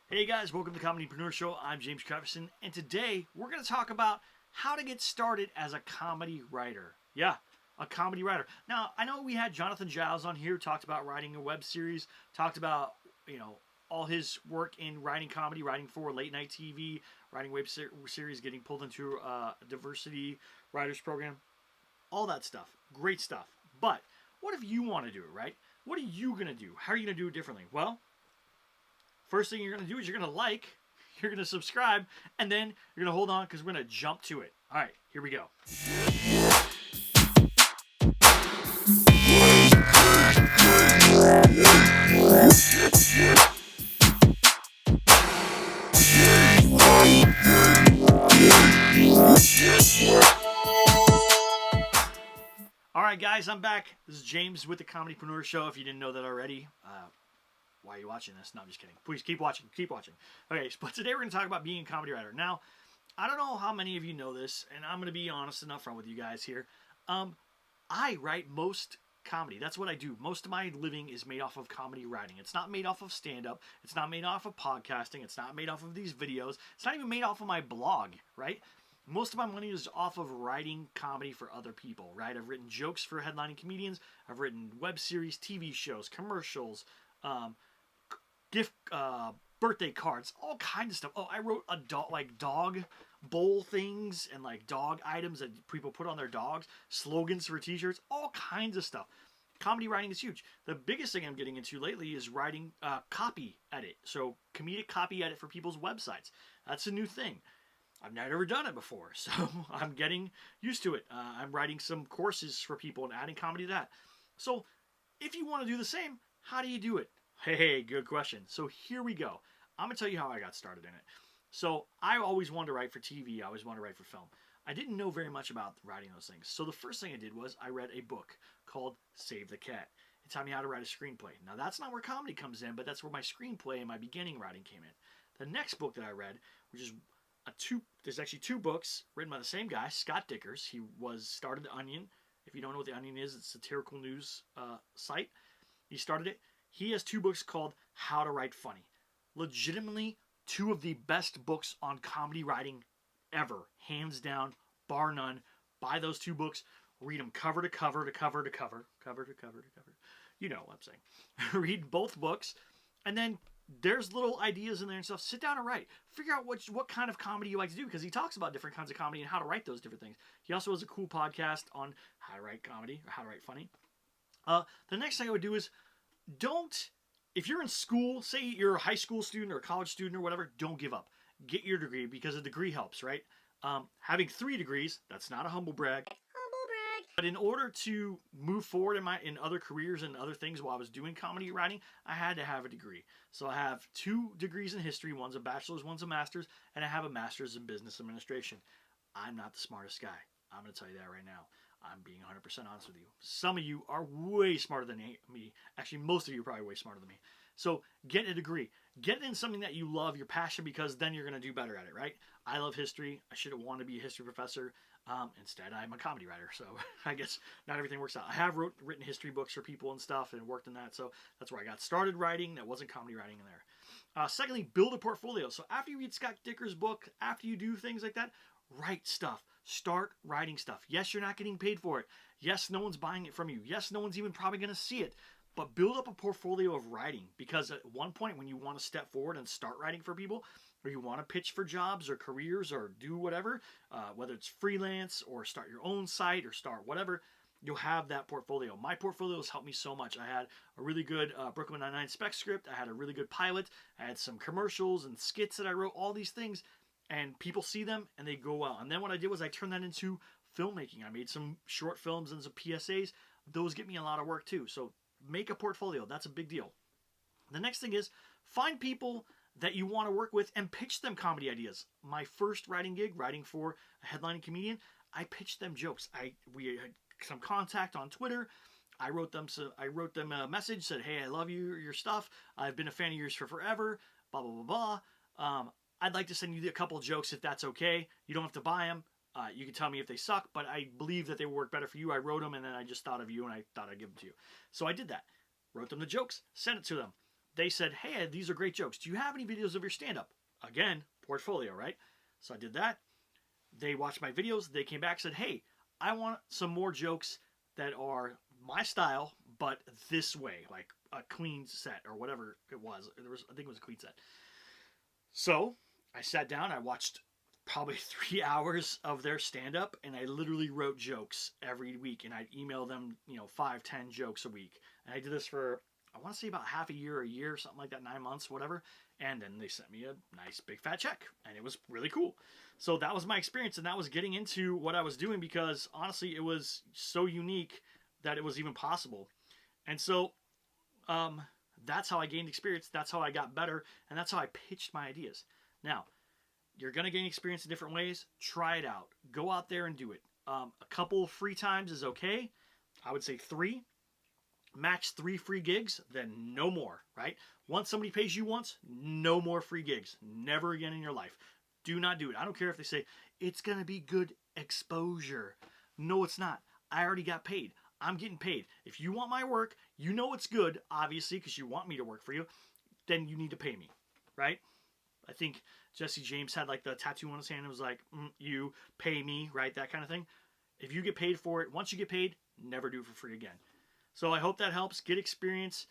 Hey guys, welcome to the ComedyPreneur Show. I'm James Creviston, and today we're going to talk about how to get started as a comedy writer. Yeah, a comedy writer. Now, I know we had Jonathan Giles on here, talked about writing a web series, talked about, all his work in writing comedy, writing for late night TV, writing web series, getting pulled into a diversity writers program, all that stuff. Great stuff. But what if you want to do it, right? What are you going to do? How are you going to do it differently? Well, first thing you're going to do is you're going to you're going to subscribe, and then you're going to hold on because we're going to jump to it. All right, here we go. All right, guys, I'm back. This is James with the ComedyPreneur Show. If you didn't know that already, why are you watching this? No, I'm just kidding. Please keep watching. Keep watching. Okay, but today we're going to talk about being a comedy writer. Now, I don't know how many of you know this, and I'm going to be honest and upfront with you guys here. I write most comedy. That's what I do. Most of my living is made off of comedy writing. It's not made off of stand-up. It's not made off of podcasting. It's not made off of these videos. It's not even made off of my blog, right? Most of my money is off of writing comedy for other people, right? I've written jokes for headlining comedians. I've written web series, TV shows, commercials, gift, birthday cards, all kinds of stuff. Oh, I wrote a dog bowl things and like dog items that people put on their dogs, slogans for t-shirts, all kinds of stuff. Comedy writing is huge. The biggest thing I'm getting into lately is writing copy edit. So comedic copy edit for people's websites. That's a new thing. I've never done it before, so I'm getting used to it. I'm writing some courses for people and adding comedy to that. So if you want to do the same, how do you do it? Hey, good question. So here we go. I'm going to tell you how I got started in it. So I always wanted to write for TV. I always wanted to write for film. I didn't know very much about writing those things. So the first thing I did was I read a book called Save the Cat. It taught me how to write a screenplay. Now that's not where comedy comes in, but that's where my screenplay and my beginning writing came in. The next book that I read, which is there's actually two books written by the same guy, Scott Dickers. He started The Onion. If you don't know what The Onion is, it's a satirical news site. He started it. He has two books called How to Write Funny. Legitimately, two of the best books on comedy writing ever. Hands down, bar none. Buy those two books. Read them cover to cover to cover to cover. Cover to cover to cover. You know what I'm saying. Read both books. And then there's little ideas in there and stuff. Sit down and write. Figure out what kind of comedy you like to do, because he talks about different kinds of comedy and how to write those different things. He also has a cool podcast on how to write comedy or how to write funny. The next thing I would do is if you're in school, say you're a high school student or a college student or whatever, don't give up. Get your degree, because a degree helps, right? Having 3 degrees, that's not a humble brag. But in order to move forward in other careers and other things while I was doing comedy writing, I had to have a degree. So I have 2 degrees in history. One's a bachelor's, one's a master's, and I have a master's in business administration. I'm not the smartest guy. I'm going to tell you that right now. I'm being 100% honest with you. Some of you are way smarter than me. Actually, most of you are probably way smarter than me. So get a degree. Get it in something that you love, your passion, because then you're going to do better at it, right? I love history. I should have wanted to be a history professor. Instead, I'm a comedy writer, so I guess not everything works out. I have written history books for people and stuff and worked in that, so that's where I got started writing. That wasn't comedy writing in there. Secondly, build a portfolio. So after you read Scott Dickers' book, after you do things like that, write stuff. Start writing stuff. Yes, you're not getting paid for it. Yes, no one's buying it from you. Yes, no one's even probably going to see it. But build up a portfolio of writing, because at one point when you want to step forward and start writing for people, or you want to pitch for jobs or careers or do whatever, whether it's freelance or start your own site or start whatever, you'll have that portfolio. My portfolio has helped me so much. I had a really good Brooklyn Nine-Nine spec script. I had a really good pilot. I had some commercials and skits that I wrote, all these things, and people see them and they go well. And then what I did was I turned that into filmmaking. I made some short films and some PSAs. Those get me a lot of work too. So make a portfolio. That's a big deal. The next thing is find people that you want to work with and pitch them comedy ideas. My first writing gig, writing for a headlining comedian, I pitched them jokes. We had some contact on Twitter. I wrote them a message, said, "Hey, I love your stuff. I've been a fan of yours for forever. Blah blah blah blah. I'd like to send you a couple jokes if that's okay. You don't have to buy them. You can tell me if they suck, but I believe that they work better for you. I wrote them, and then I just thought of you, and I thought I'd give them to you." So I did that. Wrote them the jokes, sent it to them. they said, hey, these are great jokes. Do you have any videos of your stand-up? Again, portfolio, right? So I did that. They watched my videos. They came back and said, hey, I want some more jokes that are my style, but this way, like a clean set or whatever it was. I think it was a clean set. So I sat down. I watched probably 3 hours of their stand-up, and I literally wrote jokes every week, and I'd email them, 5, 10 jokes a week. And I did this for, I want to say about half a year, something like that, 9 months, whatever. And then they sent me a nice big fat check, and it was really cool. So that was my experience, and that was getting into what I was doing, because honestly, it was so unique that it was even possible. And so that's how I gained experience. That's how I got better, and that's how I pitched my ideas. Now, you're going to gain experience in different ways. Try it out. Go out there and do it. A couple free times is okay. I would say 3. Max 3 free gigs, then no more, right? Once somebody pays you once, no more free gigs. Never again in your life. Do not do it. I don't care if they say, it's going to be good exposure. No, it's not. I already got paid. I'm getting paid. If you want my work, you know it's good, obviously, because you want me to work for you, then you need to pay me, right? I think Jesse James had like the tattoo on his hand and was like, you pay me, right? That kind of thing. If you get paid for it, once you get paid, never do it for free again. So I hope that helps. Get experience.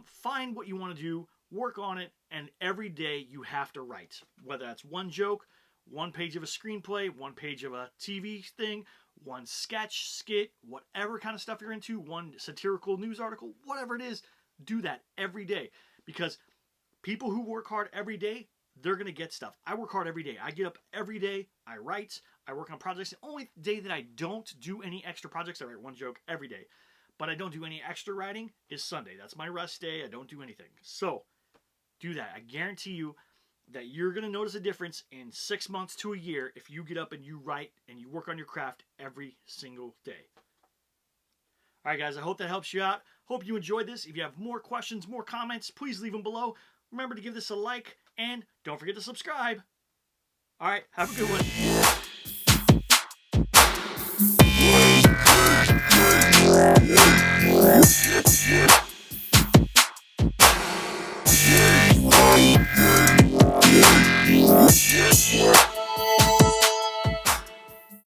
Find what you want to do. Work on it. And every day you have to write. Whether that's one joke, 1 page of a screenplay, 1 page of a TV thing, 1 sketch, skit, whatever kind of stuff you're into, 1 satirical news article, whatever it is, do that every day. Because people who work hard every day, they're going to get stuff. I work hard every day. I get up every day. I write. I work on projects. The only day that I don't do any extra projects, I write 1 joke every day. But I don't do any extra writing is Sunday. That's my rest day. I don't do anything. So do that. I guarantee you that you're going to notice a difference in 6 months to a year if you get up and you write and you work on your craft every single day. All right, guys, I hope that helps you out. Hope you enjoyed this. If you have more questions, more comments, please leave them below. Remember to give this a like, and don't forget to subscribe. All right, have a good one.